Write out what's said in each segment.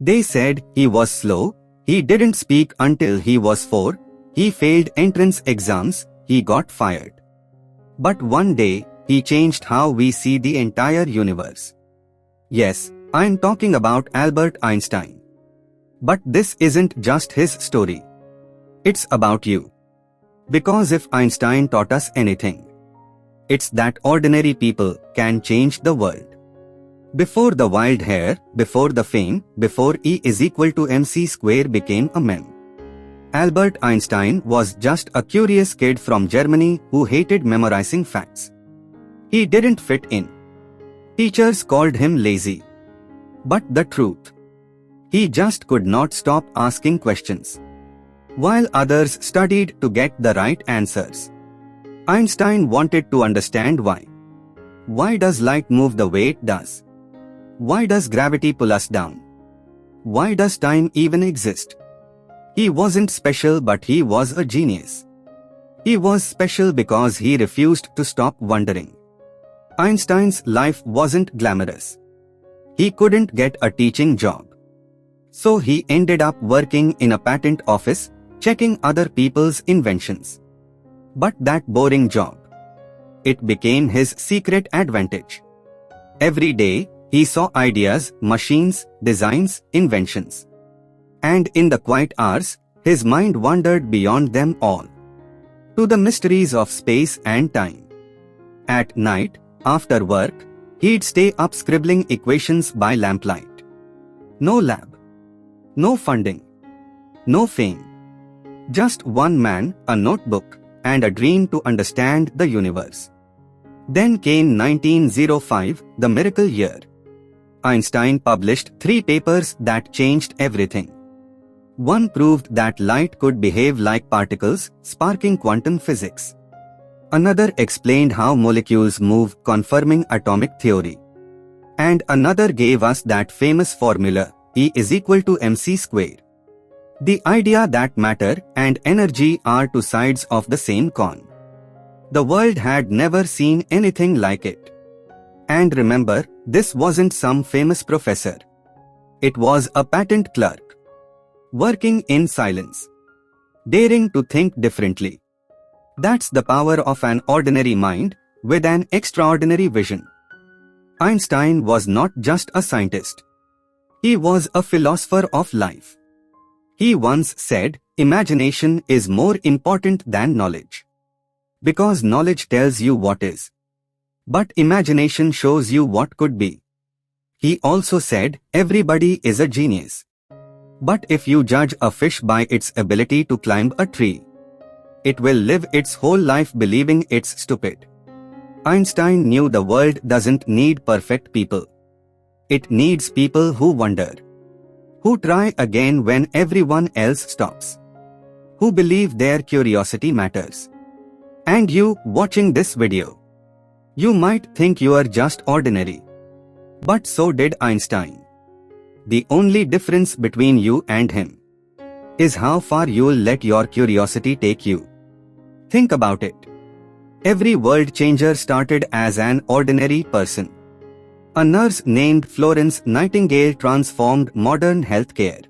They said he was slow, he didn't speak until he was 4, he failed entrance exams, he got fired. But one day, he changed how we see the entire universe. Yes, I'm talking about Albert Einstein. But this isn't just his story. It's about you. Because if Einstein taught us anything, it's that ordinary people can change the world. Before the wild hair, before the fame, before E is equal to MC square became a meme, Albert Einstein was just a curious kid from Germany who hated memorizing facts. He didn't fit in. Teachers called him lazy. But the truth, he just could not stop asking questions. While others studied to get the right answers, Einstein wanted to understand why. Why does light move the way it does? Why does gravity pull us down? Why does time even exist? He wasn't special, but he was a genius. He was special because he refused to stop wondering. Einstein's life wasn't glamorous. He couldn't get a teaching job. So he ended up working in a patent office, checking other people's inventions. But that boring job, it became his secret advantage. Every day, he saw ideas, machines, designs, inventions. And in the quiet hours, his mind wandered beyond them all, to the mysteries of space and time. At night, after work, he'd stay up scribbling equations by lamplight. No lab, no funding, no fame. Just one man, a notebook, and a dream to understand the universe. Then came 1905, the miracle year. Einstein published 3 papers that changed everything. One proved that light could behave like particles, sparking quantum physics. Another explained how molecules move, confirming atomic theory. And another gave us that famous formula, E is equal to mc square. The idea that matter and energy are 2 sides of the same coin. The world had never seen anything like it. And remember, this wasn't some famous professor. It was a patent clerk, working in silence, daring to think differently. That's the power of an ordinary mind with an extraordinary vision. Einstein was not just a scientist. He was a philosopher of life. He once said, imagination is more important than knowledge. Because knowledge tells you what is, but imagination shows you what could be. He also said, everybody is a genius. But if you judge a fish by its ability to climb a tree, it will live its whole life believing it's stupid. Einstein knew the world doesn't need perfect people. It needs people who wonder, who try again when everyone else stops, who believe their curiosity matters. And you, watching this video, you might think you are just ordinary. But so did Einstein. The only difference between you and him is how far you'll let your curiosity take you. Think about it. Every world changer started as an ordinary person. A nurse named Florence Nightingale transformed modern healthcare.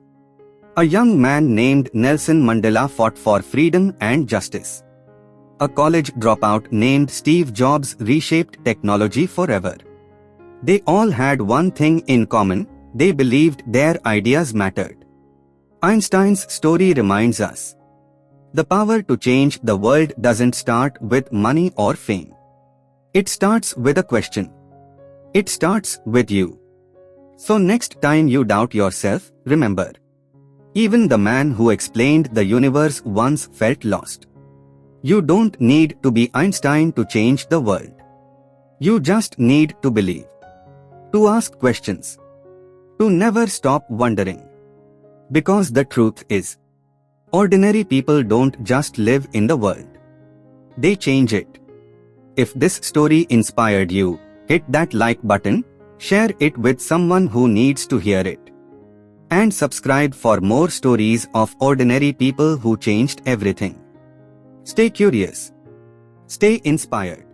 A young man named Nelson Mandela fought for freedom and justice. A college dropout named Steve Jobs reshaped technology forever. They all had one thing in common: they believed their ideas mattered. Einstein's story reminds us, the power to change the world doesn't start with money or fame. It starts with a question. It starts with you. So next time you doubt yourself, remember, even the man who explained the universe once felt lost. You don't need to be Einstein to change the world. You just need to believe, to ask questions, to never stop wondering. Because the truth is, ordinary people don't just live in the world. They change it. If this story inspired you, hit that like button, share it with someone who needs to hear it. And subscribe for more stories of ordinary people who changed everything. Stay curious. Stay inspired.